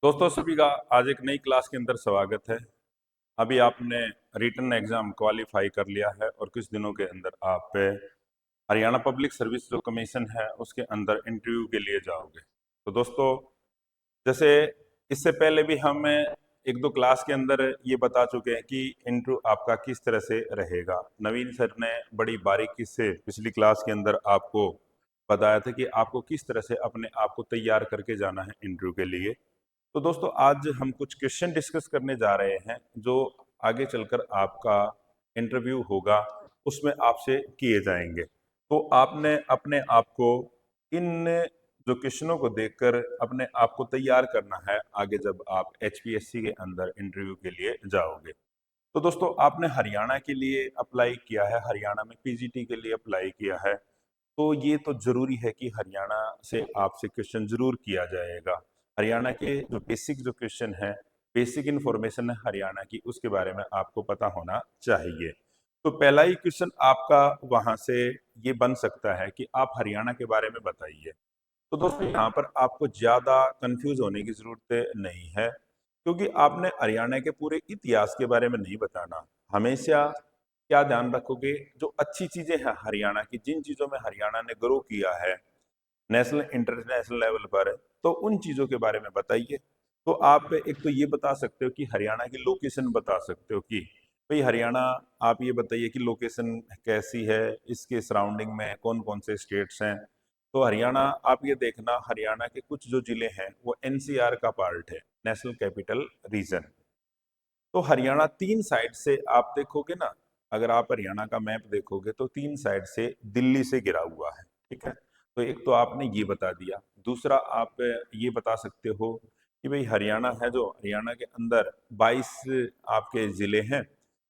दोस्तों सभी का आज एक नई क्लास के अंदर स्वागत है। अभी आपने रिटन एग्जाम क्वालिफाई कर लिया है और कुछ दिनों के अंदर आप हरियाणा पब्लिक सर्विस जो कमीशन है उसके अंदर इंटरव्यू के लिए जाओगे। तो दोस्तों जैसे इससे पहले भी हम एक दो क्लास के अंदर ये बता चुके हैं कि इंटरव्यू आपका किस तरह से रहेगा। नवीन सर ने बड़ी बारीकी से पिछली क्लास के अंदर आपको बताया था कि आपको किस तरह से अपने आप को तैयार करके जाना है इंटरव्यू के लिए। तो दोस्तों आज हम कुछ क्वेश्चन डिस्कस करने जा रहे हैं जो आगे चलकर आपका इंटरव्यू होगा उसमें आपसे किए जाएंगे। तो आपने अपने आप को इन जो क्वेश्चनों को देखकर अपने आप को तैयार करना है आगे जब आप एचपीएससी के अंदर इंटरव्यू के लिए जाओगे। तो दोस्तों आपने हरियाणा के लिए अप्लाई किया है, हरियाणा में पीजीटी के लिए अप्लाई किया है, तो ये तो जरूरी है कि हरियाणा से आपसे क्वेश्चन जरूर किया जाएगा। हरियाणा के जो बेसिक जो क्वेश्चन है, बेसिक इंफॉर्मेशन है हरियाणा की, उसके बारे में आपको पता होना चाहिए। तो पहला ही क्वेश्चन आपका वहां से ये बन सकता है कि आप हरियाणा के बारे में बताइए। तो दोस्तों यहाँ पर आपको ज्यादा कंफ्यूज होने की जरूरत नहीं है, क्योंकि आपने हरियाणा के पूरे इतिहास के बारे में नहीं बताना। हमेशा क्या ध्यान रखोगे, जो अच्छी चीजें हैं हरियाणा की, जिन चीजों में हरियाणा ने ग्रो किया है नेशनल इंटरनेशनल लेवल पर, तो उन चीजों के बारे में बताइए। तो आप एक तो ये बता सकते हो कि हरियाणा की लोकेशन बता सकते हो कि भाई हरियाणा, आप ये बताइए कि लोकेशन कैसी है, इसके सराउंडिंग में कौन कौन से स्टेट्स हैं। तो हरियाणा आप ये देखना, हरियाणा के कुछ जो जिले हैं वो एनसीआर का पार्ट है, नेशनल कैपिटल रीजन। तो हरियाणा तीन साइड से आप देखोगे ना, अगर आप हरियाणा का मैप देखोगे तो तीन साइड से दिल्ली से घिरा हुआ है। ठीक है, तो एक तो आपने ये बता दिया। दूसरा आप ये बता सकते हो कि भाई हरियाणा है, जो हरियाणा के अंदर 22 आपके जिले हैं,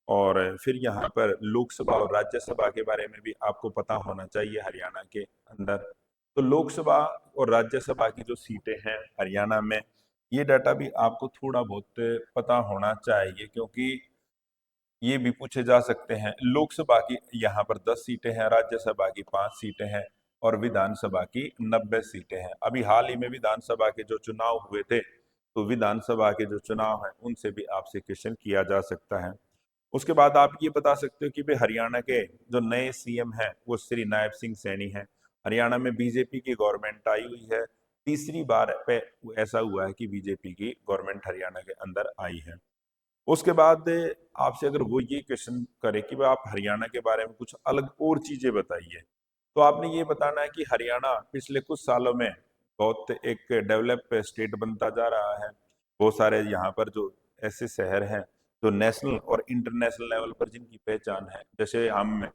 और फिर यहाँ पर लोकसभा और राज्यसभा के बारे में भी आपको पता होना चाहिए हरियाणा के अंदर। तो लोकसभा और राज्यसभा की जो सीटें हैं हरियाणा में, ये डाटा भी आपको थोड़ा बहुत पता होना चाहिए, क्योंकि ये भी पूछे जा सकते हैं। लोकसभा की यहाँ पर 10 सीटें हैं, राज्यसभा की 5 सीटें हैं, और विधानसभा की 90 सीटें हैं। अभी हाल ही में विधानसभा के जो चुनाव हुए थे, तो विधानसभा के जो चुनाव हैं उनसे भी आपसे क्वेश्चन किया जा सकता है। उसके बाद आप ये बता सकते हो कि भाई हरियाणा के जो नए सीएम हैं वो श्री नायब सिंह सैनी हैं। हरियाणा में बीजेपी की गवर्नमेंट आई हुई है, तीसरी बार पे ऐसा हुआ है कि बीजेपी की गवर्नमेंट हरियाणा के अंदर आई है। उसके बाद आपसे अगर वो ये क्वेश्चन करे कि भाई आप हरियाणा के बारे में कुछ अलग और चीजें बताइए, तो आपने ये बताना है कि हरियाणा पिछले कुछ सालों में बहुत एक डेवलप स्टेट बनता जा रहा है। बहुत सारे यहाँ पर जो ऐसे शहर हैं जो नेशनल और इंटरनेशनल लेवल पर जिनकी पहचान है, जैसे हम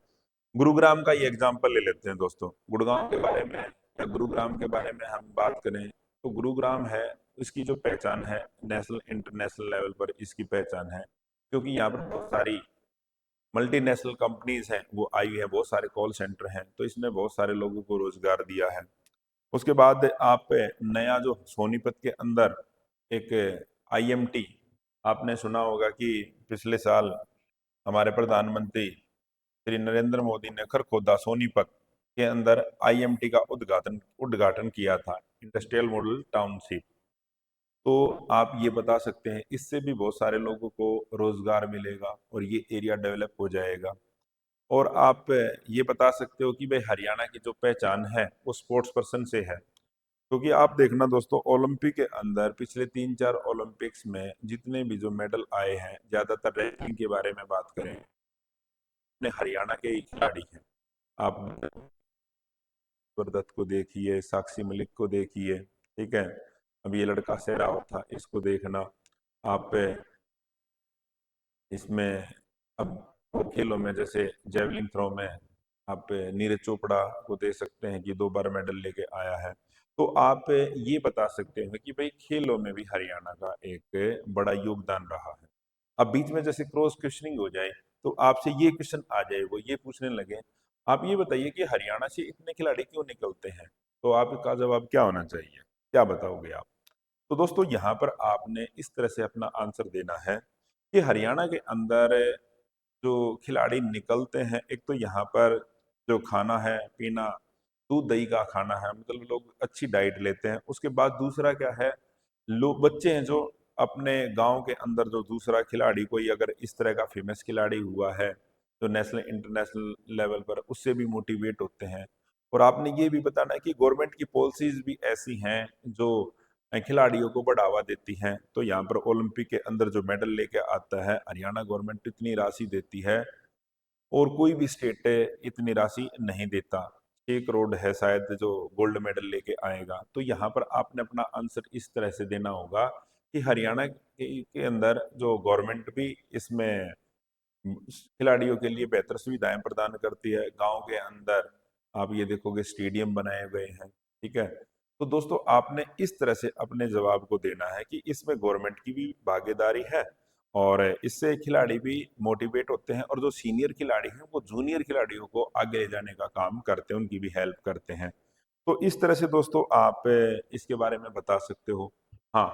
गुरुग्राम का ये एग्जांपल ले लेते हैं दोस्तों। गुड़गांव के बारे में या गुरुग्राम के बारे में हम बात करें, तो गुरुग्राम है, इसकी जो पहचान है नेशनल इंटरनेशनल लेवल पर इसकी पहचान है, क्योंकि यहाँ पर बहुत सारी मल्टीनेशनल कंपनीज हैं वो आई है, बहुत सारे कॉल सेंटर हैं, तो इसने बहुत सारे लोगों को रोजगार दिया है। उसके बाद आप नया जो सोनीपत के अंदर एक आईएमटी, आपने सुना होगा कि पिछले साल हमारे प्रधानमंत्री श्री नरेंद्र मोदी ने खरखोदा सोनीपत के अंदर आईएमटी का उद्घाटन उद्घाटन किया था, इंडस्ट्रियल मॉडल टाउनशिप। तो आप ये बता सकते हैं, इससे भी बहुत सारे लोगों को रोजगार मिलेगा और ये एरिया डेवलप हो जाएगा। और आप ये बता सकते हो कि भाई हरियाणा की जो पहचान है वो स्पोर्ट्स पर्सन से है, क्योंकि आप देखना दोस्तों, ओलंपिक के अंदर पिछले 3-4 ओलंपिक्स में जितने भी जो मेडल आए हैं, ज्यादातर रैंकिंग के बारे में बात करें, अपने हरियाणा के ही खिलाड़ी हैं। आप दत्त को देखिए, साक्षी मलिक को देखिए, ठीक है, अब ये लड़का सहरावत था, इसको देखना आप। इसमें अब खेलों में जैसे जेवलिन थ्रो में आप नीरज चोपड़ा को दे सकते हैं कि 2 बार मेडल लेके आया है। तो आप ये बता सकते हैं कि भाई खेलों में भी हरियाणा का एक बड़ा योगदान रहा है। अब बीच में जैसे क्रॉस क्वेश्चनिंग हो जाए, तो आपसे ये क्वेश्चन आ जाए, वो ये पूछने लगे, आप ये बताइए कि हरियाणा से इतने खिलाड़ी क्यों निकलते हैं, तो आपका जवाब क्या होना चाहिए, क्या बताओगे आप? तो दोस्तों यहाँ पर आपने इस तरह से अपना आंसर देना है कि हरियाणा के अंदर जो खिलाड़ी निकलते हैं, एक तो यहाँ पर जो खाना है पीना, दूध दही का खाना है, मतलब लोग अच्छी डाइट लेते हैं। उसके बाद दूसरा क्या है, लोग बच्चे हैं जो अपने गांव के अंदर जो दूसरा खिलाड़ी कोई अगर इस तरह का फेमस खिलाड़ी हुआ है जो नेशनल इंटरनेशनल लेवल पर, उससे भी मोटिवेट होते हैं। और आपने ये भी बताना है कि गवर्नमेंट की पॉलिसीज भी ऐसी हैं जो खिलाड़ियों को बढ़ावा देती हैं। तो यहाँ पर ओलंपिक के अंदर जो मेडल लेके आता है, हरियाणा गवर्नमेंट इतनी राशि देती है और कोई भी स्टेट इतनी राशि नहीं देता। 6 करोड़ है शायद जो गोल्ड मेडल लेके आएगा। तो यहाँ पर आपने अपना आंसर इस तरह से देना होगा कि हरियाणा के अंदर जो गवर्नमेंट भी इसमें खिलाड़ियों के लिए बेहतर सुविधाएं प्रदान करती है। गांव के अंदर आप ये देखोगे स्टेडियम बनाए गए हैं, ठीक है। तो दोस्तों आपने इस तरह से अपने जवाब को देना है कि इसमें गवर्नमेंट की भी भागीदारी है और इससे खिलाड़ी भी मोटिवेट होते हैं और जो सीनियर खिलाड़ी हैं वो जूनियर खिलाड़ियों को आगे ले जाने का काम करते हैं, उनकी भी हेल्प करते हैं। तो इस तरह से दोस्तों आप इसके बारे में बता सकते हो। हाँ,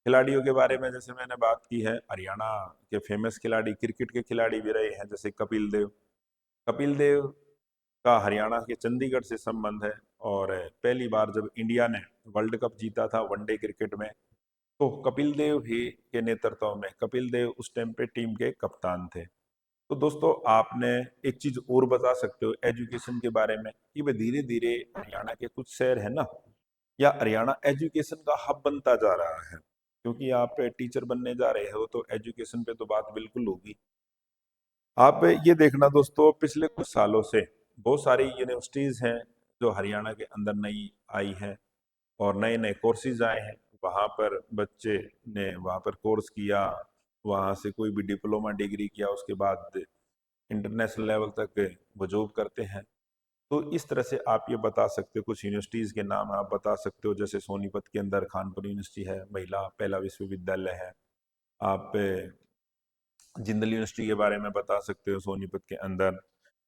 खिलाड़ियों के बारे में जैसे मैंने बात की है, हरियाणा के फेमस खिलाड़ी क्रिकेट के खिलाड़ी भी रहे हैं जैसे कपिल देव। कपिल देव का हरियाणा के चंडीगढ़ से संबंध है और पहली बार जब इंडिया ने वर्ल्ड कप जीता था वनडे क्रिकेट में, तो कपिल देव ही के नेतृत्व में, कपिल देव उस टाइम पे टीम के कप्तान थे। तो दोस्तों आपने एक चीज और बता सकते हो एजुकेशन के बारे में कि भाई धीरे धीरे हरियाणा के कुछ शहर है ना, या हरियाणा एजुकेशन का हब बनता जा रहा है। क्योंकि आप टीचर बनने जा रहे हो तो एजुकेशन पे तो बात बिल्कुल होगी। आप ये देखना दोस्तों, पिछले कुछ सालों से बहुत सारी यूनिवर्सिटीज हैं जो हरियाणा के अंदर नई आई हैं और नए नए कोर्सेज आए हैं। वहाँ पर बच्चे ने वहाँ पर कोर्स किया, वहाँ से कोई भी डिप्लोमा डिग्री किया, उसके बाद इंटरनेशनल लेवल तक वो जॉब करते हैं। तो इस तरह से आप ये बता सकते हो, कुछ यूनिवर्सिटीज़ के नाम आप बता सकते हो, जैसे सोनीपत के अंदर खानपुर यूनिवर्सिटी है, महिला पहला विश्वविद्यालय है। आप जिंदल यूनिवर्सिटी के बारे में बता सकते हो सोनीपत के अंदर।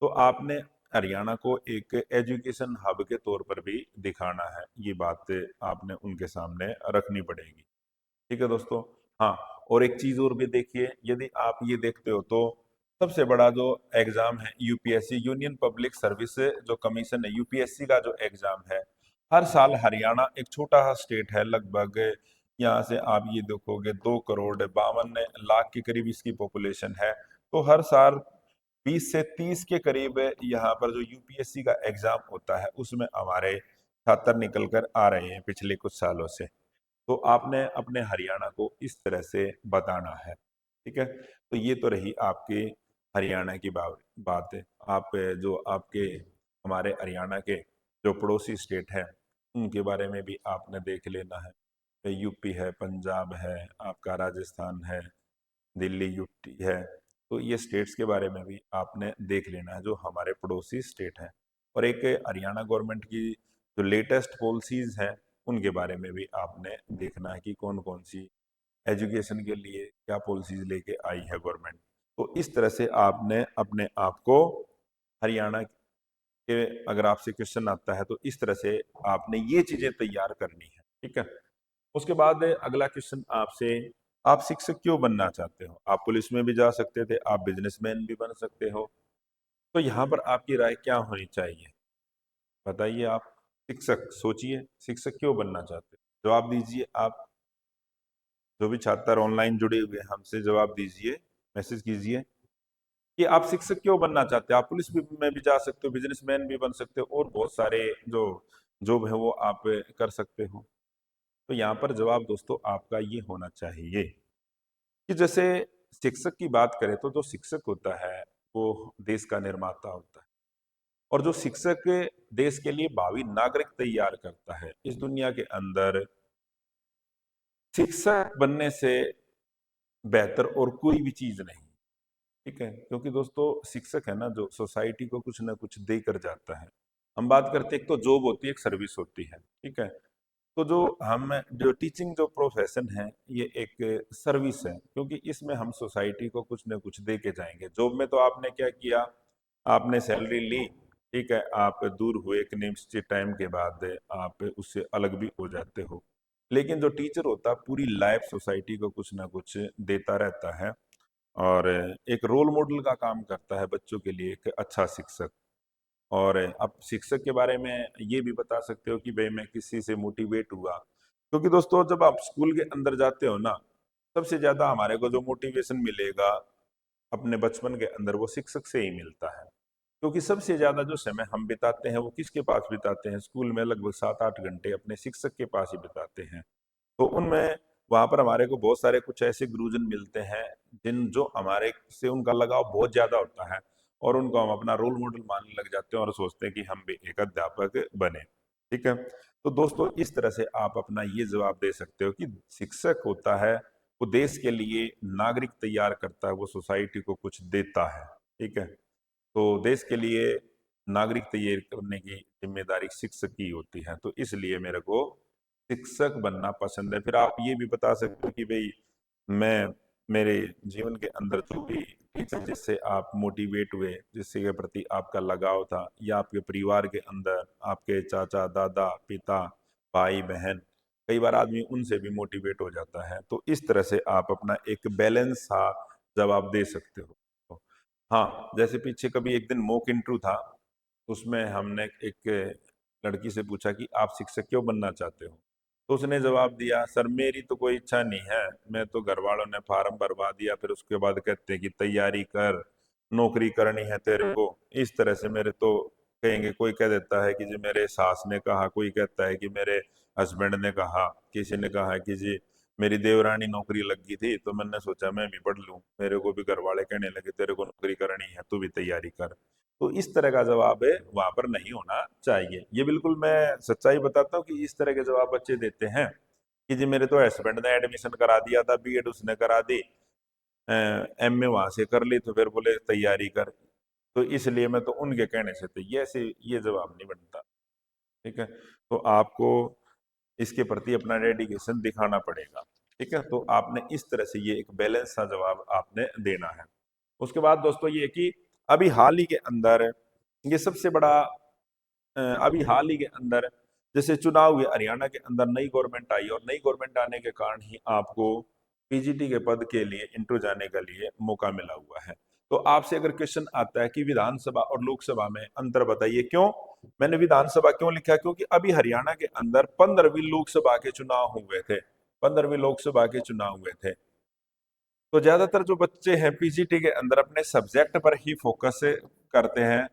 तो आपने हरियाणा को एक एजुकेशन हब के तौर पर भी दिखाना है, ये बात आपने उनके सामने रखनी पड़ेगी। ठीक है दोस्तों। हाँ, और एक चीज और भी देखिए, यदि आप ये देखते हो तो सबसे बड़ा जो एग्जाम है यूपीएससी, यूनियन पब्लिक सर्विस जो कमीशन है, यूपीएससी का जो एग्जाम है, हर साल हरियाणा एक छोटा सा स्टेट है, लगभग यहाँ से आप ये देखोगे 2 करोड़ 52 लाख के करीब इसकी पॉपुलेशन है। तो हर साल 20 से 30 के करीब यहाँ पर जो यूपीएससी का एग्जाम होता है उसमें हमारे छात्र निकल कर आ रहे हैं पिछले कुछ सालों से। तो आपने अपने हरियाणा को इस तरह से बताना है, ठीक है। तो ये तो रही आपकी हरियाणा की बात है। आप जो आपके हमारे हरियाणा के जो पड़ोसी स्टेट है उनके बारे में भी आपने देख लेना है। यूपी है, पंजाब है, आपका राजस्थान है, दिल्ली यूटी है। तो ये स्टेट्स के बारे में भी आपने देख लेना है जो हमारे पड़ोसी स्टेट हैं। और एक हरियाणा गवर्नमेंट की जो लेटेस्ट पॉलिसीज हैं उनके बारे में भी आपने देखना है कि कौन कौन सी एजुकेशन के लिए क्या पॉलिसीज लेके आई है गवर्नमेंट। तो इस तरह से आपने अपने आप को हरियाणा के, अगर आपसे क्वेश्चन आता है तो इस तरह से आपने ये चीजें तैयार करनी है, ठीक है। उसके बाद अगला क्वेश्चन आपसे, आप शिक्षक क्यों बनना चाहते हो? आप पुलिस में भी जा सकते थे, आप बिजनेसमैन भी बन सकते हो। तो यहाँ पर आपकी राय क्या होनी चाहिए, बताइए आप। शिक्षक, सोचिए शिक्षक क्यों बनना चाहते हो, जवाब दीजिए आप। जो भी छात्र ऑनलाइन जुड़े हुए हैं हमसे जवाब दीजिए, मैसेज कीजिए कि आप शिक्षक क्यों बनना चाहते हो। आप पुलिस भी में भी जा सकते हो, बिजनेसमैन भी बन सकते हो और बहुत सारे जो जॉब है वो आप कर सकते हो। तो यहाँ पर जवाब दोस्तों आपका ये होना चाहिए कि जैसे शिक्षक की बात करें तो जो शिक्षक होता है वो देश का निर्माता होता है। और जो शिक्षक देश के लिए भावी नागरिक तैयार करता है, इस दुनिया के अंदर शिक्षक बनने से बेहतर और कोई भी चीज नहीं, ठीक है। क्योंकि दोस्तों शिक्षक है ना जो सोसाइटी को कुछ ना कुछ दे कर जाता है। हम बात करते हैं, एक तो जॉब होती है, एक सर्विस होती है, ठीक है। तो जो टीचिंग जो प्रोफेशन है ये एक सर्विस है, क्योंकि इसमें हम सोसाइटी को कुछ ना कुछ दे के जाएंगे। जॉब में तो आपने क्या किया, आपने सैलरी ली, ठीक है, आप दूर हुए, एक निश्चित टाइम के बाद आप उससे अलग भी हो जाते हो। लेकिन जो टीचर होता है पूरी लाइफ सोसाइटी को कुछ ना कुछ देता रहता है और एक रोल मॉडल का काम करता है बच्चों के लिए, एक अच्छा शिक्षक। और अब शिक्षक के बारे में ये भी बता सकते हो कि भाई मैं किसी से मोटिवेट हुआ, क्योंकि दोस्तों जब आप स्कूल के अंदर जाते हो ना, सबसे ज्यादा हमारे को जो मोटिवेशन मिलेगा अपने बचपन के अंदर वो शिक्षक से ही मिलता है। क्योंकि सबसे ज्यादा जो समय हम बिताते हैं वो किसके पास बिताते हैं? स्कूल में लगभग 7-8 घंटे अपने शिक्षक के पास ही बिताते हैं। तो उनमें वहां पर हमारे को बहुत सारे कुछ ऐसे गुरुजन मिलते हैं जिन जो हमारे से उनका लगाव बहुत ज्यादा होता है, और उनको हम अपना रोल मॉडल मानने लग जाते हैं और सोचते हैं कि हम भी एक अध्यापक बने। ठीक है। तो दोस्तों इस तरह से आप अपना ये जवाब दे सकते हो कि शिक्षक होता है वो देश के लिए नागरिक तैयार करता है, वो सोसाइटी को कुछ देता है। ठीक है। तो देश के लिए नागरिक तैयार करने की जिम्मेदारी शिक्षक की होती है, तो इसलिए मेरे को शिक्षक बनना पसंद है। फिर आप ये भी बता सकते हो कि भाई मैं मेरे जीवन के अंदर जो भी टीचर जिससे आप मोटिवेट हुए, जिससे के प्रति आपका लगाव था, या आपके परिवार के अंदर आपके चाचा दादा पिता भाई बहन, कई बार आदमी उनसे भी मोटिवेट हो जाता है। तो इस तरह से आप अपना एक बैलेंस सा जवाब दे सकते हो। हाँ, जैसे पीछे कभी एक दिन मॉक इंटरव्यू था, उसमें हमने एक लड़की से पूछा कि आप शिक्षक क्यों बनना चाहते हो? तो उसने जवाब दिया, सर मेरी तो कोई इच्छा नहीं है, मैं तो घर वालों ने फार्म भरवा दिया, फिर उसके बाद कहते हैं कि तैयारी कर, नौकरी करनी है तेरे को। इस तरह से मेरे तो कहेंगे, कोई कह देता है कि जी मेरे सास ने कहा, कोई कहता है कि मेरे हस्बैंड ने कहा, किसी ने कहा कि जी मेरी देवरानी नौकरी लग गई थी तो मैंने सोचा मैं भी पढ़ लूं, मेरे को भी घर वाले कहने लगे तेरे को नौकरी करनी है, तू भी तैयारी कर। तो इस तरह का जवाब है वहां पर नहीं होना चाहिए। ये बिल्कुल मैं सच्चाई बताता हूँ कि इस तरह के जवाब बच्चे देते हैं कि जी मेरे तो हस्बैंड ने एडमिशन करा दिया था, बीएड उसने करा दी, एमए वहां से कर ली, तो फिर बोले तैयारी कर, तो इसलिए मैं तो उनके कहने से, तो ये जवाब नहीं बनता। ठीक है। तो आपको इसके प्रति अपना डेडिकेशन दिखाना पड़ेगा। ठीक है। तो आपने इस तरह से ये एक बैलेंस सा जवाब आपने देना है। उसके बाद दोस्तों ये कि अभी हाल ही के अंदर ये सबसे बड़ा अभी हाल ही के अंदर जैसे चुनाव हुए, हरियाणा के अंदर नई गवर्नमेंट आई, और नई गवर्नमेंट आने के कारण ही आपको पीजीटी के पद के लिए इंटरव्यू जाने के लिए मौका मिला हुआ है। तो आपसे अगर क्वेश्चन आता है कि विधानसभा और लोकसभा में अंतर बताइए, क्यों मैंने विधानसभा क्यों लिखा? क्योंकि अभी हरियाणा के अंदर 15वीं लोकसभा के चुनाव हुए थे, 15वीं लोकसभा के चुनाव हुए थे। तो ज्यादातर जो बच्चे हैं पीजीटी के अंदर अपने सब्जेक्ट पर ही फोकस करते हैं।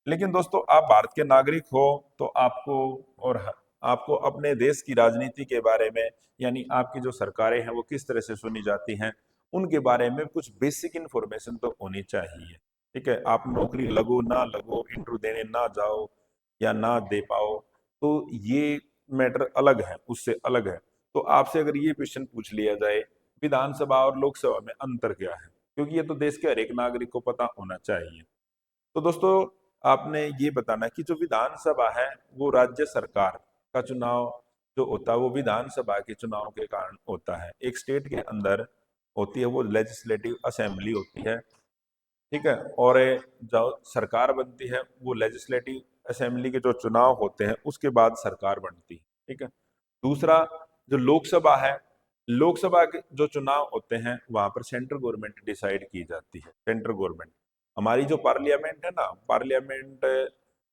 लेकिन दोस्तों आप भारत के नागरिक हो, तो आपको अपने देश की राजनीति के बारे में, यानी आपकी जो सरकारें हैं वो किस तरह से चुनी जाती हैं, उनके बारे में कुछ बेसिक इंफॉर्मेशन तो होनी चाहिए। ठीक है। आप नौकरी लगो ना लगो, इंटरव्यू देने ना जाओ या ना दे पाओ, तो ये मैटर अलग है, उससे अलग है। तो आपसे अगर ये क्वेश्चन पूछ लिया जाए विधानसभा और लोकसभा में अंतर क्या है, क्योंकि ये तो देश के हर एक नागरिक को पता होना चाहिए। तो दोस्तों आपने ये बताना कि जो विधानसभा है वो राज्य सरकार का चुनाव जो होता है वो विधानसभा के चुनाव के कारण होता है। एक स्टेट के अंदर होती है वो लेजिस्लेटिव असेंबली होती है। ठीक है। और जो सरकार बनती है वो लेजिस्लेटिव असेंबली के जो चुनाव होते हैं उसके बाद सरकार बनती है। ठीक है। दूसरा जो लोकसभा है, लोकसभा के जो चुनाव होते हैं वहां पर सेंट्रल गवर्नमेंट डिसाइड की जाती है। सेंट्रल गवर्नमेंट, हमारी जो पार्लियामेंट है ना, पार्लियामेंट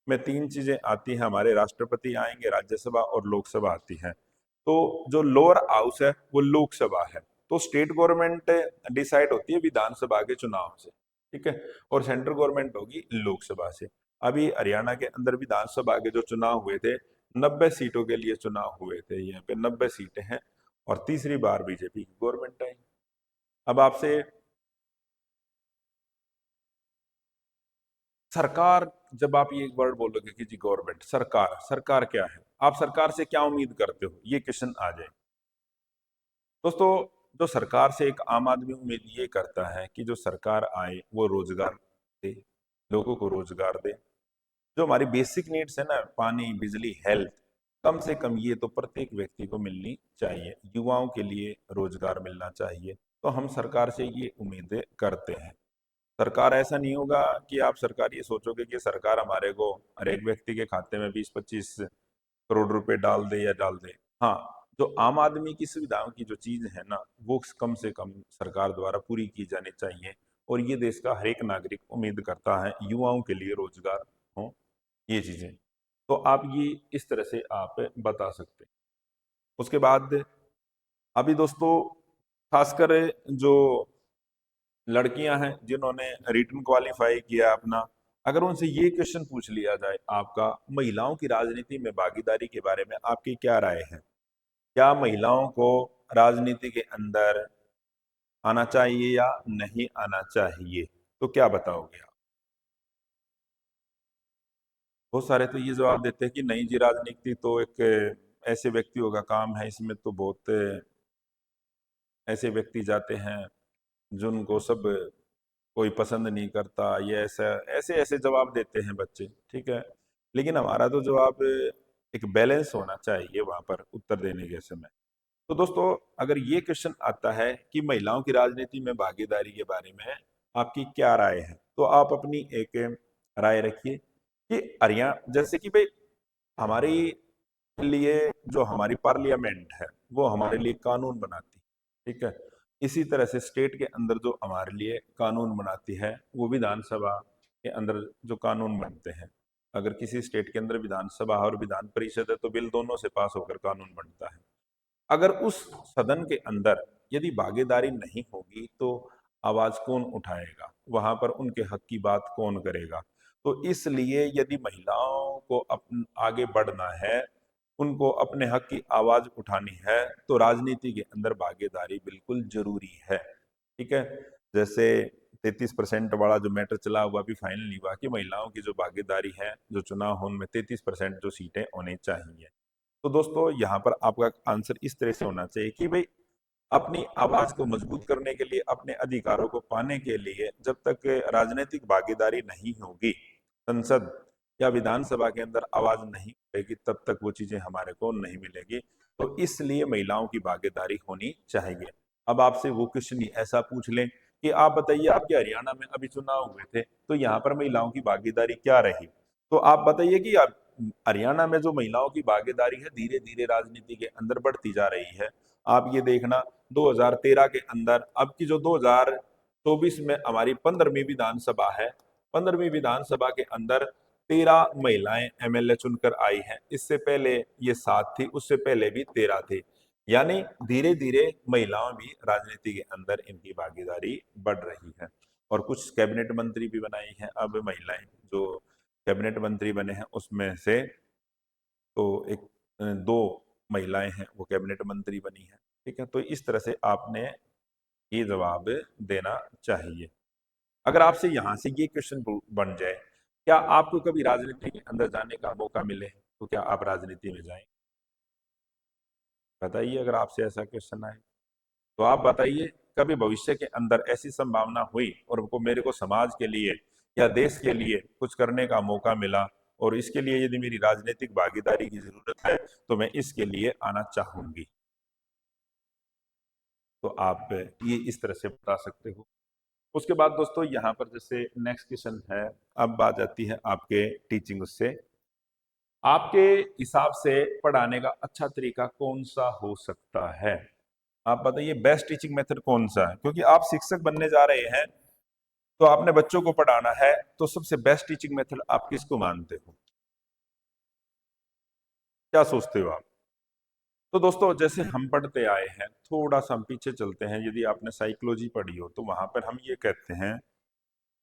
में तीन चीजें आती हैं हमारे, राष्ट्रपति आएंगे, राज्यसभा और लोकसभा आती है। तो जो लोअर हाउस है वो लोकसभा है। तो स्टेट गवर्नमेंट डिसाइड होती है विधानसभा के चुनाव से। ठीक है। और सेंट्रल गवर्नमेंट होगी लोकसभा से। अभी हरियाणा के अंदर विधानसभा के जो चुनाव हुए थे, 90 सीटों के लिए चुनाव हुए थे, यहाँ पे 90 सीटें हैं, और तीसरी बार बीजेपी की गवर्नमेंट आई। अब आपसे सरकार, जब आप ये वर्ड बोलोगे कि जी गवर्नमेंट, सरकार, सरकार क्या है, आप सरकार से क्या उम्मीद करते हो, ये क्वेश्चन आ जाए। दोस्तों जो सरकार से एक आम आदमी उम्मीद ये करता है कि जो सरकार आए वो रोजगार दे, लोगों को रोजगार दे। जो हमारी बेसिक नीड्स है ना, पानी बिजली हेल्थ, कम से कम ये तो प्रत्येक व्यक्ति को मिलनी चाहिए। युवाओं के लिए रोजगार मिलना चाहिए। तो हम सरकार से ये उम्मीदें करते हैं। सरकार, ऐसा नहीं होगा कि आप सरकार ये सोचोगे कि सरकार हमारे को हर एक व्यक्ति के खाते में 20-25 करोड़ रुपए डाल दे या डाल दे। हाँ, जो आम आदमी की सुविधाओं की जो चीज है ना, वो कम से कम सरकार द्वारा पूरी की जानी चाहिए। और ये देश का हर एक नागरिक उम्मीद करता है युवाओं के लिए रोजगार हो, ये चीजें। तो आप ये इस तरह से आप बता सकते हैं। उसके बाद अभी दोस्तों खासकर जो लड़कियां हैं जिन्होंने रिटन क्वालिफाई किया अपना, अगर उनसे ये क्वेश्चन पूछ लिया जाए आपका महिलाओं की राजनीति में भागीदारी के बारे में आपकी क्या राय है, क्या महिलाओं को राजनीति के अंदर आना चाहिए या नहीं आना चाहिए, तो क्या बताओगे आप? बहुत सारे तो ये जवाब देते हैं कि नहीं जी, राजनीति तो एक ऐसे व्यक्तियों का काम है, इसमें तो बहुत ऐसे व्यक्ति जाते हैं जिनको सब कोई पसंद नहीं करता, ये ऐसा ऐसे ऐसे जवाब देते हैं बच्चे, ठीक है। लेकिन हमारा तो जवाब एक बैलेंस होना चाहिए वहां पर उत्तर देने के समय। तो दोस्तों अगर ये क्वेश्चन आता है कि महिलाओं की राजनीति में भागीदारी के बारे में आपकी क्या राय है, तो आप अपनी एक राय रखिए कि हरियाणा जैसे कि भाई हमारे लिए जो हमारी पार्लियामेंट है वो हमारे लिए कानून बनाती है, ठीक है। इसी तरह से स्टेट के अंदर जो हमारे लिए कानून बनाती है वो विधानसभा के अंदर जो कानून बनते हैं, अगर किसी स्टेट के अंदर विधानसभा और विधान परिषद है तो बिल दोनों से पास होकर कानून बनता है। अगर उस सदन के अंदर यदि भागीदारी नहीं होगी तो आवाज कौन उठाएगा, वहां पर उनके हक की बात कौन करेगा। तो इसलिए यदि महिलाओं को आगे बढ़ना है, उनको अपने हक की आवाज उठानी है, तो राजनीति के अंदर भागीदारी बिल्कुल जरूरी है, ठीक है। जैसे 33% वाला जो मैटर चला हुआ अभी फाइनल नहीं हुआ कि महिलाओं की जो भागीदारी है जो चुनाव हो उनमें 33% जो सीटें होनी चाहिए। तो दोस्तों यहाँ पर आपका आंसर इस तरह से होना चाहिए कि भाई अपनी आवाज को मजबूत करने के लिए, अपने अधिकारों को पाने के लिए जब तक राजनीतिक भागीदारी नहीं होगी, संसद या विधानसभा के अंदर आवाज नहीं उठेगी, तब तक वो चीजें हमारे को नहीं मिलेगी। तो इसलिए महिलाओं की भागीदारी होनी चाहिए। अब आपसे वो क्वेश्चन ऐसा पूछ लें कि आप बताइए, आपके हरियाणा में अभी चुनाव हुए थे तो यहाँ पर महिलाओं की भागीदारी क्या रही, तो आप बताइए कि हरियाणा में जो महिलाओं की भागीदारी है धीरे धीरे राजनीति के अंदर बढ़ती जा रही है। आप ये देखना 2013 के अंदर, अब की जो 2024 में हमारी 15वीं विधानसभा है, 15वीं विधानसभा के अंदर 13 महिलाएं एमएलए चुनकर आई हैं। इससे पहले ये 7 थी, उससे पहले भी 13 थे। यानी धीरे धीरे महिलाओं भी राजनीति के अंदर इनकी भागीदारी बढ़ रही है। और कुछ कैबिनेट मंत्री भी बनाई हैं अब महिलाएं, जो कैबिनेट मंत्री बने हैं उसमें से तो दो महिलाएं हैं वो कैबिनेट मंत्री बनी हैं, ठीक है। तो इस तरह से आपने ये जवाब देना चाहिए। अगर आपसे यहाँ से ये क्वेश्चन बन जाए, क्या आपको कभी राजनीति के अंदर जाने का मौका मिले तो क्या आप राजनीति में जाएं? बताइए, अगर आपसे ऐसा क्वेश्चन आए तो आप बताइए, कभी भविष्य के अंदर ऐसी संभावना हुई और उनको मेरे को समाज के लिए या देश के लिए कुछ करने का मौका मिला और इसके लिए यदि मेरी राजनीतिक भागीदारी की जरूरत है तो मैं इसके लिए आना चाहूंगी। तो आप ये इस तरह से बता सकते हो। उसके बाद दोस्तों यहाँ पर जैसे नेक्स्ट क्वेश्चन है, अब बात आती है आपके टीचिंग उससे, आपके हिसाब से पढ़ाने का अच्छा तरीका कौन सा हो सकता है? आप बताइए बेस्ट टीचिंग मेथड कौन सा है, क्योंकि आप शिक्षक बनने जा रहे हैं तो आपने बच्चों को पढ़ाना है, तो सबसे बेस्ट टीचिंग मेथड आप किसको मानते हो, क्या सोचते हो आप? तो दोस्तों जैसे हम पढ़ते आए हैं, थोड़ा सा हम पीछे चलते हैं, यदि आपने साइकोलॉजी पढ़ी हो तो वहां पर हम ये कहते हैं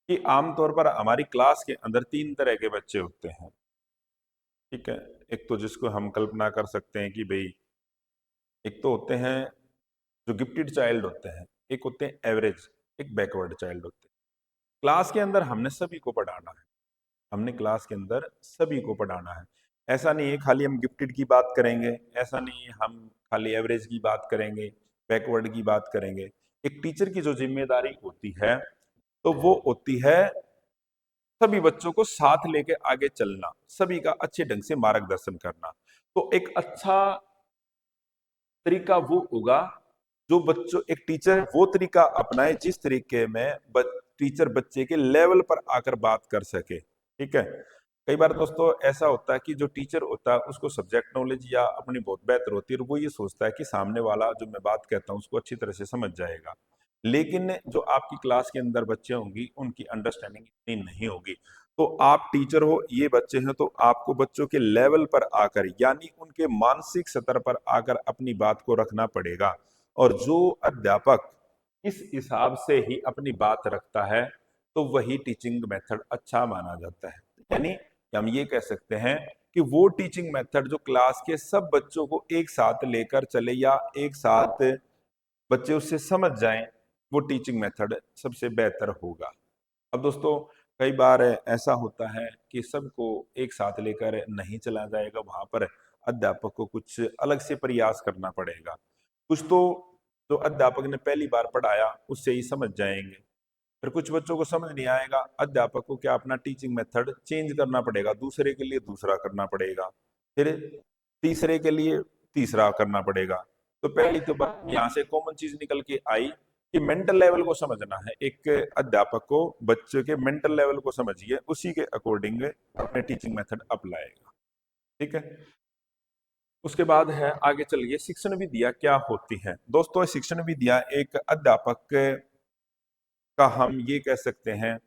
कि आमतौर पर हमारी क्लास के अंदर 3 तरह के बच्चे होते हैं, ठीक है। एक तो जिसको हम कल्पना कर सकते हैं कि भाई एक तो होते हैं जो गिफ्टेड चाइल्ड होते हैं, एक होते हैं एवरेज, एक बैकवर्ड चाइल्ड होते हैं। क्लास के अंदर हमने सभी को पढ़ाना है, हमने क्लास के अंदर सभी को पढ़ाना है। ऐसा नहीं है खाली हम गिफ्टेड की बात करेंगे, ऐसा नहीं है हम खाली एवरेज की बात करेंगे, बैकवर्ड की बात करेंगे। एक टीचर की जो जिम्मेदारी होती है तो वो होती है सभी बच्चों को साथ लेके आगे चलना, सभी का अच्छे ढंग से मार्गदर्शन करना। तो एक अच्छा तरीका वो होगा जो बच्चों, एक टीचर वो तरीका अपनाए जिस तरीके में टीचर बच्चे के लेवल पर आकर बात कर सके, ठीक है। कई बार दोस्तों ऐसा होता है कि जो टीचर होता है उसको सब्जेक्ट नॉलेज या अपनी बहुत बेहतर होती है और वो ये सोचता है कि सामने वाला जो मैं बात कहता हूँ उसको अच्छी तरह से समझ जाएगा, लेकिन जो आपकी क्लास के अंदर बच्चे होंगी उनकी अंडरस्टैंडिंग इतनी नहीं होगी। तो आप टीचर हो, ये बच्चे हैं, तो आपको बच्चों के लेवल पर आकर यानी उनके मानसिक स्तर पर आकर अपनी बात को रखना पड़ेगा। और जो अध्यापक इस हिसाब से ही अपनी बात रखता है तो वही टीचिंग मेथड अच्छा माना जाता है। यानी हम ये कह सकते हैं कि वो टीचिंग मेथड जो क्लास के सब बच्चों को एक साथ लेकर चले या एक साथ बच्चे उससे समझ जाएं, वो टीचिंग मेथड सबसे बेहतर होगा। अब दोस्तों, कई बार ऐसा होता है कि सबको एक साथ लेकर नहीं चला जाएगा, वहां पर अध्यापक को कुछ अलग से प्रयास करना पड़ेगा। कुछ तो जो अध्यापक ने पहली बार पढ़ाया उससे ही समझ जाएंगे, फिर कुछ बच्चों को समझ नहीं आएगा, अध्यापक को क्या अपना टीचिंग मेथड चेंज करना पड़ेगा, दूसरे के लिए दूसरा करना पड़ेगा, फिर तीसरे के लिए तीसरा करना पड़ेगा। तो पहली तो बात यहाँ से कॉमन चीज निकल के आई कि मेंटल लेवल को समझना है। एक अध्यापक को बच्चे के मेंटल लेवल को समझिए, उसी के अकॉर्डिंग अपने टीचिंग मेथड अपनाएगा। ठीक है। उसके बाद है, आगे चलिए, शिक्षण विधियां क्या होती हैं। दोस्तों, शिक्षण विधियां एक अध्यापक का हम ये कह सकते हैं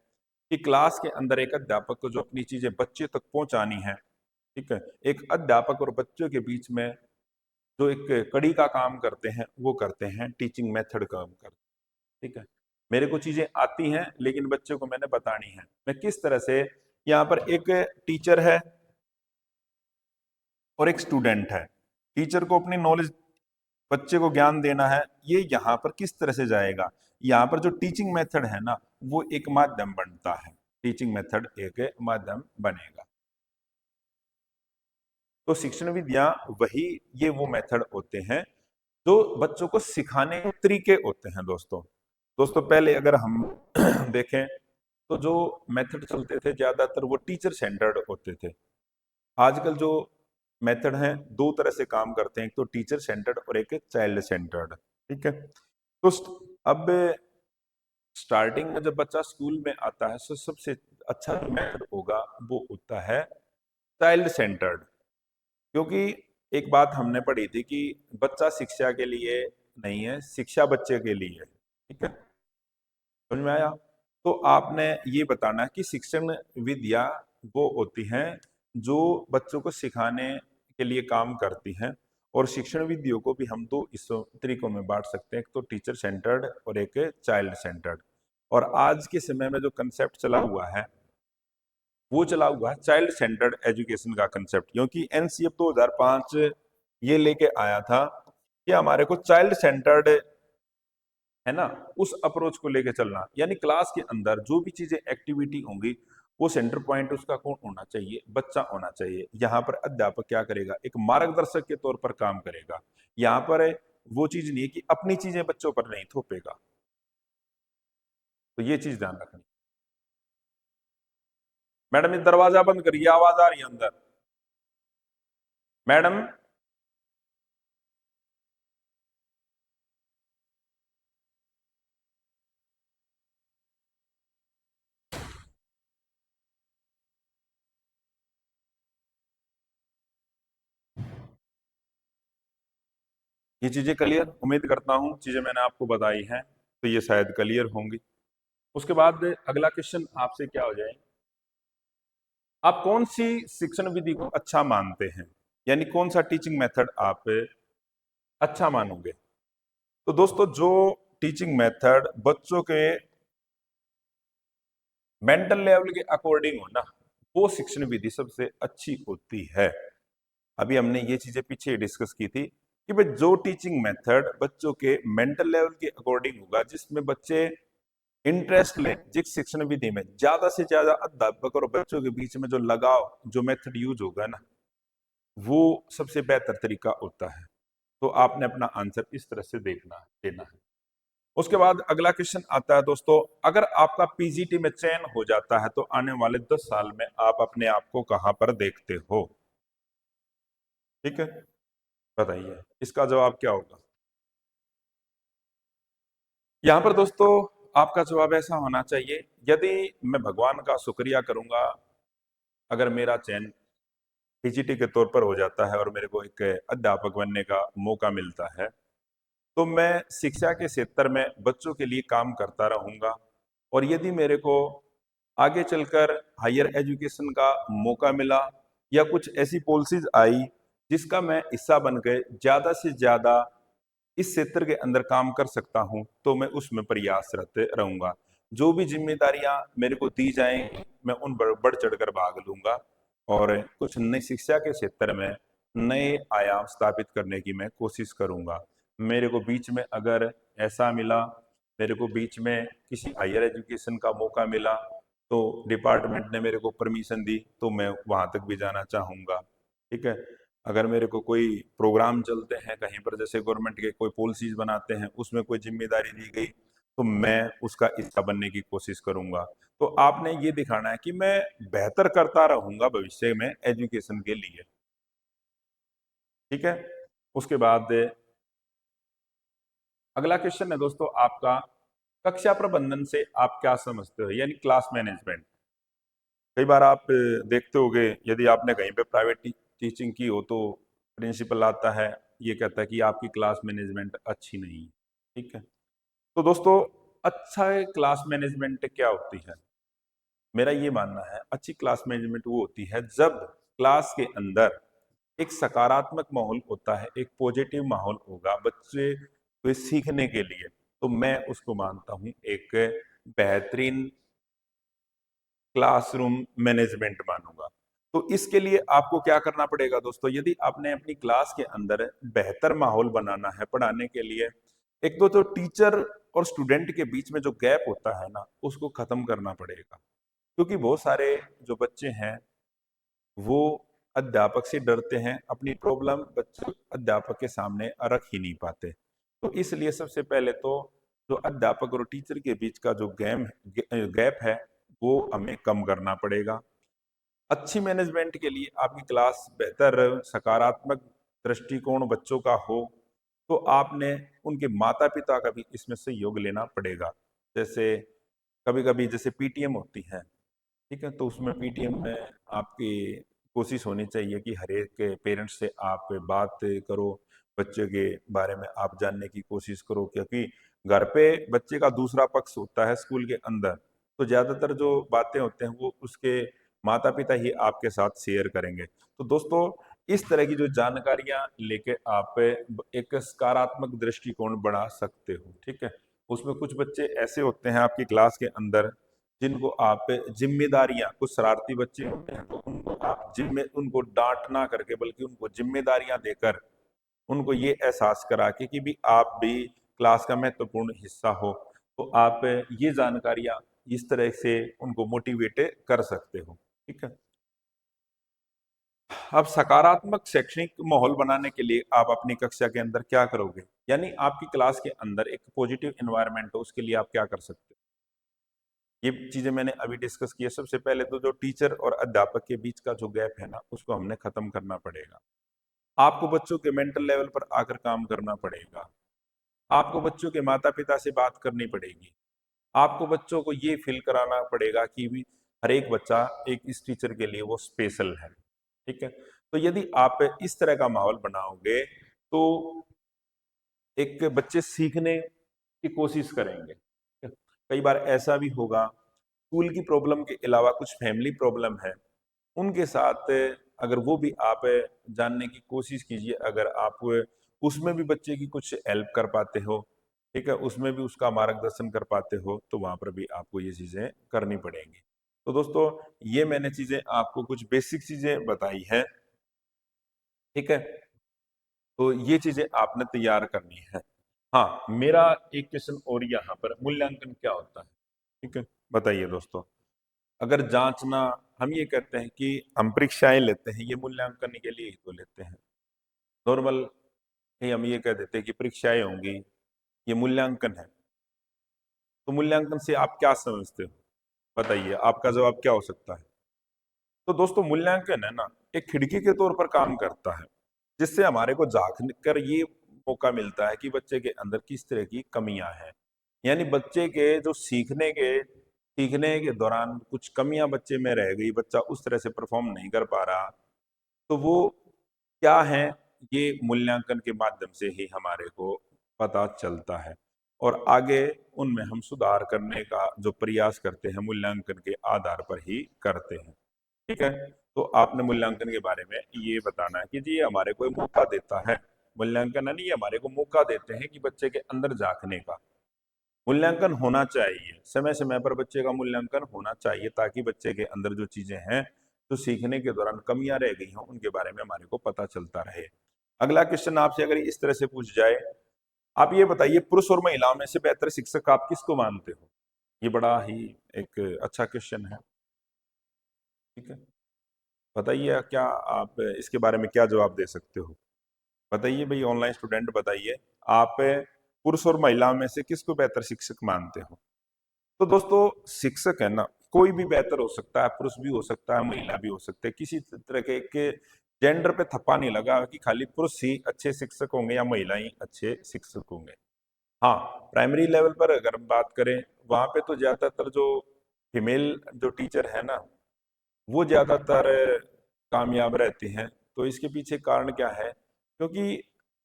कि क्लास के अंदर एक अध्यापक को जो अपनी चीजें बच्चे तक पहुंचानी है, ठीक है, एक अध्यापक और बच्चों के बीच में जो एक कड़ी का काम करते हैं वो करते हैं टीचिंग मेथड काम करते हैं। ठीक है। मेरे को चीजें आती हैं लेकिन बच्चों को मैंने बतानी है, मैं किस तरह से, यहाँ पर एक टीचर है और एक स्टूडेंट है। टीचर को अपनी नॉलेज, बच्चे को ज्ञान देना है, ये यहाँ पर किस तरह से जाएगा। यहाँ पर जो टीचिंग मेथड है ना, वो एक माध्यम बनता है, टीचिंग मेथड एक माध्यम बनेगा। तो शिक्षण विधियां वही, ये वो मेथड होते हैं जो बच्चों को सिखाने के तरीके होते हैं। दोस्तों दोस्तों पहले अगर हम देखें तो जो मेथड चलते थे ज्यादातर वो टीचर सेंटर्ड होते थे। आजकल जो मेथड हैं दो तरह से काम करते हैं, एक तो टीचर सेंटर्ड और एक चाइल्ड सेंटर्ड। ठीक है। तो अब स्टार्टिंग में जब बच्चा स्कूल में आता है तो सबसे अच्छा जो मेथड होगा वो होता है चाइल्ड सेंटर्ड। क्योंकि एक बात हमने पढ़ी थी कि बच्चा शिक्षा के लिए नहीं है, शिक्षा बच्चे के लिए है। ठीक है, समझ में आया। तो आपने ये बताना है कि शिक्षण विधियां वो होती हैं जो बच्चों को सिखाने के लिए काम करती हैं। और शिक्षण विधियों को भी हम दो तरीकों में बांट सकते हैं, एक तो टीचर सेंटर्ड और एक चाइल्ड सेंटर्ड। और आज के समय में जो कंसेप्ट चला हुआ है वो चला हुआ है चाइल्ड सेंटर्ड एजुकेशन का कंसेप्ट। क्योंकि एनसीएफ 2005 ये लेके आया था कि हमारे को चाइल्ड सेंटर्ड, है ना, उस अप्रोच को लेके चलना, यानी क्लास के अंदर जो भी चीजें एक्टिविटी होंगी वो सेंटर पॉइंट उसका कौन होना चाहिए, बच्चा होना चाहिए। यहाँ पर अध्यापक क्या करेगा, एक मार्गदर्शक के तौर पर काम करेगा। यहाँ पर वो चीज नहीं है कि अपनी चीजें बच्चों पर नहीं थोपेगा। तो ये चीज ध्यान रखनी। मैडम ये दरवाजा बंद करिए, आवाज आ रही है अंदर। मैडम, ये चीजें क्लियर, उम्मीद करता हूँ चीजें मैंने आपको बताई हैं तो ये शायद क्लियर होंगी। उसके बाद अगला क्वेश्चन आपसे क्या हो जाए, आप कौन सी शिक्षण विधि को अच्छा मानते हैं, यानी कौन सा टीचिंग मेथड आप अच्छा मानोगे। तो दोस्तों जो टीचिंग मेथड बच्चों के मेंटल लेवल के अकॉर्डिंग हो ना, वो शिक्षण विधि सबसे अच्छी होती है। अभी हमने ये चीजें पीछे डिस्कस की थी कि भाई जो टीचिंग मेथड बच्चों के मेंटल लेवल के अकॉर्डिंग होगा, जिसमें बच्चे इंटरेस्ट ले, जिस शिक्षण विधि में ज्यादा से ज्यादा अध्यापक और बच्चों के बीच में जो लगाव, जो मेथड यूज होगा ना, वो सबसे बेहतर तरीका होता है। तो आपने अपना आंसर इस तरह से देना है। उसके बाद अगला क्वेश्चन आता है दोस्तों, अगर आपका पीजीटी में चयन हो जाता है तो आने वाले 10 साल में आप अपने आप को कहां पर देखते हो। ठीक है, बताइए इसका जवाब क्या होगा। यहां पर दोस्तों आपका जवाब ऐसा होना चाहिए, यदि मैं भगवान का शुक्रिया करूंगा अगर मेरा चयन पीजीटी के तौर पर हो जाता है और मेरे को एक अध्यापक बनने का मौका मिलता है, तो मैं शिक्षा के क्षेत्र में बच्चों के लिए काम करता रहूंगा। और यदि मेरे को आगे चलकर हायर एजुकेशन का मौका मिला या कुछ ऐसी पॉलिसीज आई जिसका मैं हिस्सा बन के ज्यादा से ज्यादा इस क्षेत्र के अंदर काम कर सकता हूं, तो मैं उसमें प्रयासरत रहूंगा। जो भी जिम्मेदारियां मेरे को दी जाएं, मैं उन पर बढ़ चढ़कर भाग लूंगा और कुछ नई शिक्षा के क्षेत्र में नए आयाम स्थापित करने की मैं कोशिश करूंगा। मेरे को बीच में अगर ऐसा मिला, मेरे को बीच में किसी हायर एजुकेशन का मौका मिला, तो डिपार्टमेंट ने मेरे को परमिशन दी, तो मैं वहां तक भी जाना चाहूंगा। ठीक है। अगर मेरे को कोई प्रोग्राम चलते हैं कहीं पर, जैसे गवर्नमेंट के कोई पॉलिसीज बनाते हैं, उसमें कोई जिम्मेदारी दी गई, तो मैं उसका हिस्सा बनने की कोशिश करूंगा। तो आपने ये दिखाना है कि मैं बेहतर करता रहूंगा भविष्य में एजुकेशन के लिए। ठीक है। उसके बाद अगला क्वेश्चन है दोस्तों आपका, कक्षा प्रबंधन से आप क्या समझते हो, यानी क्लास मैनेजमेंट। कई बार आप देखते होंगे, यदि आपने कहीं पे प्राइवेट टीचिंग की हो, तो प्रिंसिपल आता है, ये कहता है कि आपकी क्लास मैनेजमेंट अच्छी नहीं है। ठीक है। तो दोस्तों, अच्छा क्लास मैनेजमेंट क्या होती है? मेरा ये मानना है, अच्छी क्लास मैनेजमेंट वो होती है जब क्लास के अंदर एक सकारात्मक माहौल होता है, एक पॉजिटिव माहौल होगा बच्चे को सीखने के लिए, तो मैं उसको मानता हूँ एक बेहतरीन क्लासरूम मैनेजमेंट मानूंगा। तो इसके लिए आपको क्या करना पड़ेगा दोस्तों, यदि आपने अपनी क्लास के अंदर बेहतर माहौल बनाना है पढ़ाने के लिए, एक तो टीचर और स्टूडेंट के बीच में जो गैप होता है ना, उसको खत्म करना पड़ेगा। क्योंकि बहुत सारे जो बच्चे हैं वो अध्यापक से डरते हैं, अपनी प्रॉब्लम बच्चे अध्यापक के सामने रख ही नहीं पाते। तो इसलिए सबसे पहले तो जो अध्यापक और टीचर के बीच का जो गैप है, वो हमें कम करना पड़ेगा। अच्छी मैनेजमेंट के लिए आपकी क्लास बेहतर सकारात्मक दृष्टिकोण बच्चों का हो, तो आपने उनके माता पिता का भी इसमें सहयोग लेना पड़ेगा। जैसे कभी कभी जैसे पीटीएम होती है, ठीक है, तो उसमें पीटीएम में आपकी कोशिश होनी चाहिए कि हर एक के पेरेंट्स से आप बात करो, बच्चे के बारे में आप जानने की कोशिश करो, क्योंकि घर पे बच्चे का दूसरा पक्ष होता है स्कूल के अंदर, तो ज्यादातर जो बातें होते हैं वो उसके माता पिता ही आपके साथ शेयर करेंगे। तो दोस्तों, इस तरह की जो जानकारियां लेके आप एक सकारात्मक दृष्टिकोण बना सकते हो। ठीक है। उसमें कुछ बच्चे ऐसे होते हैं आपकी क्लास के अंदर जिनको आप जिम्मेदारियां, कुछ शरारती बच्चे होते हैं, तो उनको आप उनको डांट ना करके बल्कि उनको जिम्मेदारियां देकर उनको ये एहसास करा के कि भी आप भी क्लास का महत्वपूर्ण हिस्सा हो, तो आप ये जानकारियां इस तरह से उनको मोटिवेट कर सकते हो। ठीक है। अब सकारात्मक शैक्षणिक माहौल बनाने के लिए आप अपनी कक्षा के अंदर क्या करोगे, यानी आपकी क्लास के अंदर एक पॉजिटिव एनवायरनमेंट हो, उसके लिए आप क्या कर सकते हो? ये चीजें मैंने अभी डिस्कस की है। सबसे पहले तो जो टीचर और अध्यापक के बीच का जो गैप है ना, उसको हमने खत्म करना पड़ेगा। आपको बच्चों के मेंटल लेवल पर आकर काम करना पड़ेगा। आपको बच्चों के माता पिता से बात करनी पड़ेगी। आपको बच्चों को ये फील कराना पड़ेगा कि भी हर एक बच्चा एक इस टीचर के लिए वो स्पेशल है। ठीक है। तो यदि आप इस तरह का माहौल बनाओगे, तो एक बच्चे सीखने की कोशिश करेंगे। कई बार ऐसा भी होगा, स्कूल की प्रॉब्लम के अलावा कुछ फैमिली प्रॉब्लम है, उनके साथ अगर वो भी आप जानने की कोशिश कीजिए, अगर आप उसमें भी बच्चे की कुछ हेल्प कर पाते हो, ठीक है, उसमें भी उसका मार्गदर्शन कर पाते हो, तो वहां पर भी आपको ये चीजें करनी पड़ेंगी। तो दोस्तों, ये मैंने चीजें आपको कुछ बेसिक चीजें बताई है। ठीक है। तो ये चीजें आपने तैयार करनी है। हाँ, मेरा एक क्वेश्चन और यहाँ पर, मूल्यांकन क्या होता है? ठीक है, बताइए दोस्तों। अगर जांचना, हम ये कहते हैं कि हम परीक्षाएं लेते हैं, ये मूल्यांकन के लिए ही तो लेते हैं। नॉर्मल ही हम ये कह देते हैं कि परीक्षाएं होंगी, ये मूल्यांकन है। तो मूल्यांकन से आप क्या समझते हो? बताइए, आपका जवाब क्या हो सकता है? तो दोस्तों, मूल्यांकन है ना, एक खिड़की के तौर पर काम करता है, जिससे हमारे को झांक कर ये मौका मिलता है कि बच्चे के अंदर किस तरह की कमियां हैं। यानी बच्चे के जो सीखने के दौरान कुछ कमियां बच्चे में रह गई, बच्चा उस तरह से परफॉर्म नहीं कर पा रहा, तो वो क्या है, ये मूल्यांकन के माध्यम से ही हमारे को पता चलता है। और आगे उनमें हम सुधार करने का जो प्रयास करते हैं मूल्यांकन के आधार पर ही करते हैं। ठीक है, तो आपने मूल्यांकन के बारे में ये बताना है कि जी ये हमारे को मौका देता है, मूल्यांकन है नहीं, हमारे को मौका देते हैं कि बच्चे के अंदर झांकने का। मूल्यांकन होना चाहिए, समय समय पर बच्चे का मूल्यांकन होना चाहिए ताकि बच्चे के अंदर जो चीजें हैं तो सीखने के दौरान कमियां रह गई हों उनके बारे में हमारे को पता चलता रहे। अगला क्वेश्चन आपसे अगर इस तरह से पूछ जाए, आप ये बताइए पुरुष और महिलाओं में से बेहतर शिक्षक आप किसको मानते हो? ये बड़ा ही एक अच्छा क्वेश्चन है। ठीक है, बताइए क्या आप इसके बारे में क्या जवाब दे सकते हो? बताइए भाई, ऑनलाइन स्टूडेंट बताइए, आप पुरुष और महिलाओं में से किसको बेहतर शिक्षक मानते हो? तो दोस्तों शिक्षक है ना, कोई भी बेहतर हो सकता है, पुरुष भी हो सकता है, महिला भी हो सकते हैं, किसी तरह के जेंडर पे थप्पा नहीं लगा कि खाली पुरुष ही अच्छे शिक्षक होंगे या महिला ही अच्छे शिक्षक होंगे। हाँ, प्राइमरी लेवल पर अगर हम बात करें, वहां पे तो ज्यादातर जो फीमेल जो टीचर है ना, वो ज्यादातर कामयाब रहते हैं। तो इसके पीछे कारण क्या है? क्योंकि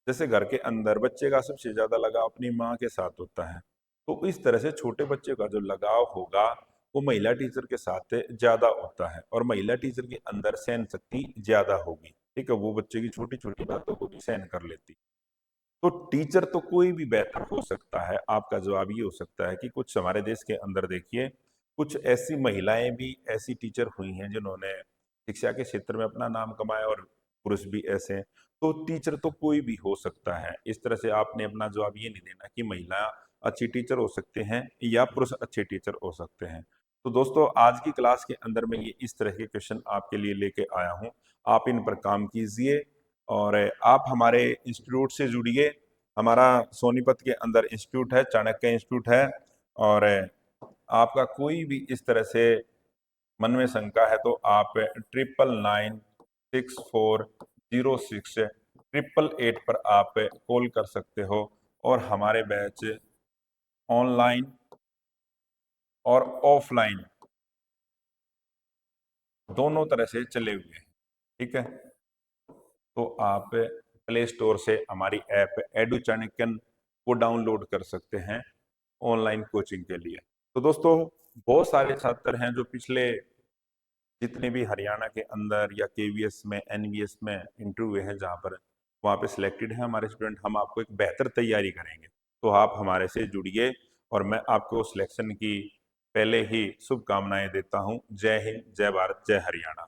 जैसे घर के अंदर बच्चे का सबसे ज्यादा लगाव अपनी माँ के साथ होता है, तो इस तरह से छोटे बच्चे का जो लगाव होगा वो महिला टीचर के साथ ज्यादा होता है, और महिला टीचर के अंदर सहन शक्ति ज्यादा होगी। ठीक है, वो बच्चे की छोटी छोटी बातों को भी सहन कर लेती। तो टीचर तो कोई भी बेहतर हो सकता है। आपका जवाब ये हो सकता है कि कुछ हमारे देश के अंदर देखिए, कुछ ऐसी महिलाएं भी ऐसी टीचर हुई हैं जिन्होंने शिक्षा के क्षेत्र में अपना नाम कमाया, और पुरुष भी ऐसे हैं। तो टीचर तो कोई भी हो सकता है। इस तरह से आपने अपना जवाब ये नहीं देना कि महिला अच्छी टीचर हो सकते हैं या पुरुष अच्छे टीचर हो सकते हैं। तो दोस्तों आज की क्लास के अंदर मैं ये इस तरह के क्वेश्चन आपके लिए लेके आया हूँ, आप इन पर काम कीजिए और आप हमारे इंस्टीट्यूट से जुड़िए। हमारा सोनीपत के अंदर इंस्टीट्यूट है, चाणक्य इंस्टीट्यूट है, और आपका कोई भी इस तरह से मन में शंका है तो आप 9996406888 पर आप कॉल कर सकते हो। और हमारे बैच ऑनलाइन और ऑफलाइन दोनों तरह से चले हुए हैं। ठीक है, तो आप प्ले स्टोर से हमारी ऐप एडू चाणक्यन को डाउनलोड कर सकते हैं ऑनलाइन कोचिंग के लिए। तो दोस्तों बहुत सारे छात्र हैं जो पिछले जितने भी हरियाणा के अंदर या केवीएस में एनवीएस में इंटरव्यू हुए हैं जहाँ पर वहाँ पे सिलेक्टेड है हमारे स्टूडेंट, हम आपको एक बेहतर तैयारी करेंगे। तो आप हमारे से जुड़िए और मैं आपको सिलेक्शन की पहले ही शुभकामनाएं देता हूँ। जय हिंद, जय भारत, जय हरियाणा।